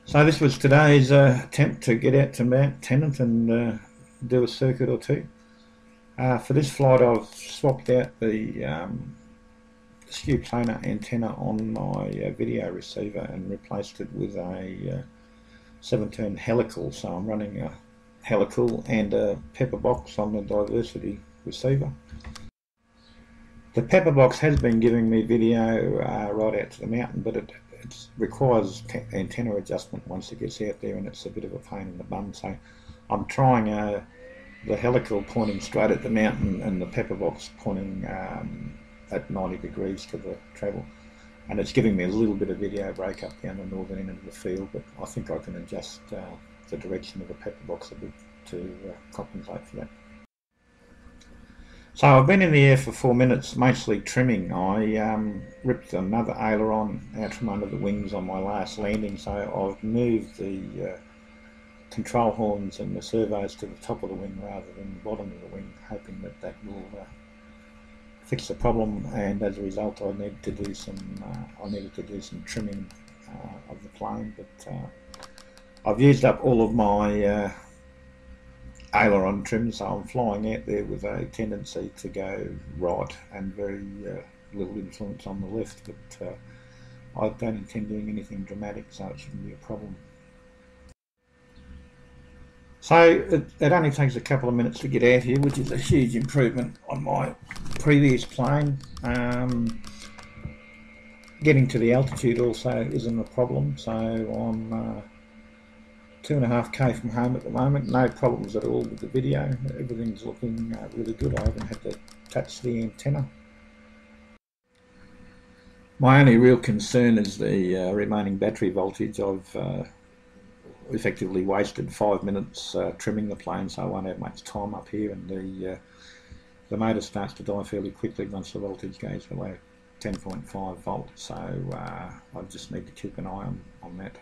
So this was today's attempt to get out to Mt Tenent and do a circuit or two. For this flight I've swapped out the skew planar antenna on my video receiver and replaced it with a 7-turn helical. So I'm running a helical and a Pepperbox on the diversity receiver. The Pepperbox has been giving me video right out to the mountain, but it requires antenna adjustment once it gets out there, and it's a bit of a pain in the bum. So I'm trying the helical pointing straight at the mountain and the Pepperbox pointing at 90 degrees to the travel, and it's giving me a little bit of video break up down the northern end of the field, but I think I can adjust the direction of the Pepperbox a bit to compensate for that. So I've been in the air for 4 minutes, mostly trimming. I ripped another aileron out from under the wings on my last landing, so I've moved the control horns and the servos to the top of the wing rather than the bottom of the wing, hoping that that will fix the problem. And as a result, I needed to do some trimming of the plane, but I've used up all of my aileron trim, so I'm flying out there with a tendency to go right and very little influence on the left, but I don't intend doing anything dramatic, so it shouldn't be a problem. So it only takes a couple of minutes to get out here, which is a huge improvement on my previous plane. Getting to the altitude also isn't a problem, so I'm 2.5k from home at the moment. No problems at all with the video. Everything's looking really good. I haven't had to touch the antenna. My only real concern is the remaining battery voltage. I've effectively wasted 5 minutes trimming the plane, so I won't have much time up here, and the motor starts to die fairly quickly once the voltage goes below 10.5 volts, so I just need to keep an eye on that.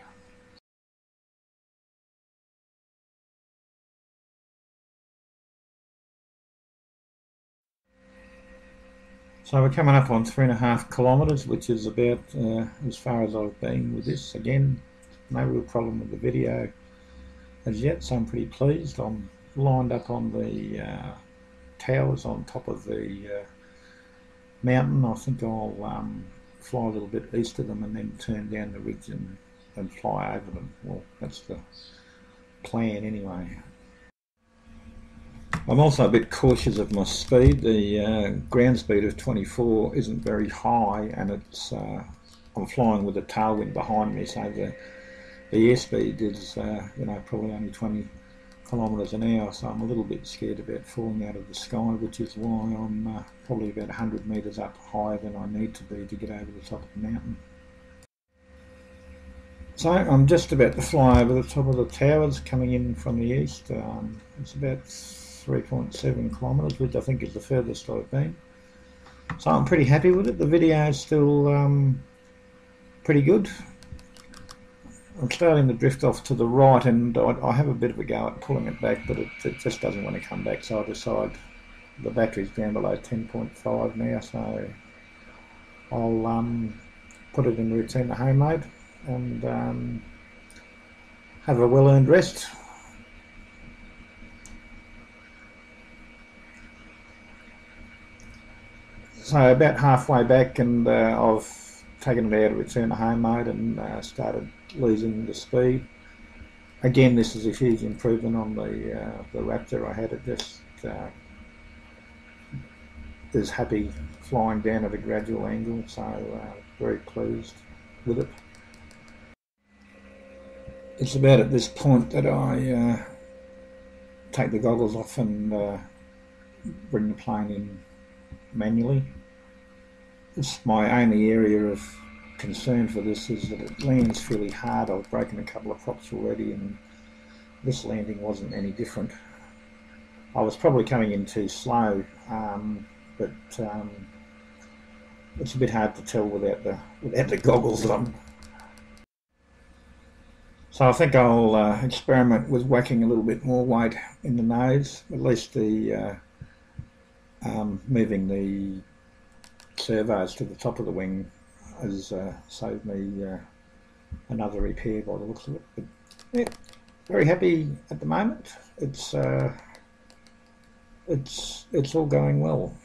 So we're coming up on 3.5 kilometres, which is about as far as I've been with this. Again, no real problem with the video as yet, so I'm pretty pleased. I'm lined up on the towers on top of the mountain. I think I'll fly a little bit east of them and then turn down the ridge and fly over them. Well, that's the plan anyway. I'm also a bit cautious of my speed. The ground speed of 24 isn't very high, and it's I'm flying with a tailwind behind me, so the airspeed is probably only 20 kilometres an hour, so I'm a little bit scared about falling out of the sky, which is why I'm probably about 100 metres up higher than I need to be to get over the top of the mountain. So I'm just about to fly over the top of the towers coming in from the east. It's about 3.7 kilometres, which I think is the furthest I've been. So I'm pretty happy with it. The video is still pretty good. I'm starting to drift off to the right, and I have a bit of a go at pulling it back, but it just doesn't want to come back, so I decide the battery's down below 10.5 now, so I'll put it in return to home mode and have a well-earned rest. So about halfway back, and I've taken it out of return to home mode and started losing the speed. Again, this is a huge improvement on the Raptor I had. It just is happy flying down at a gradual angle, so very pleased with it. It's about at this point that I take the goggles off and bring the plane in manually. It's my only area of concern for this is that it lands fairly hard. I've broken a couple of props already, and this landing wasn't any different. I was probably coming in too slow, but it's a bit hard to tell without the goggles on. So I think I'll experiment with whacking a little bit more weight in the nose. At least the moving the servos to the top of the wing has saved me another repair by the looks of it. But yeah, very happy at the moment. It's all going well.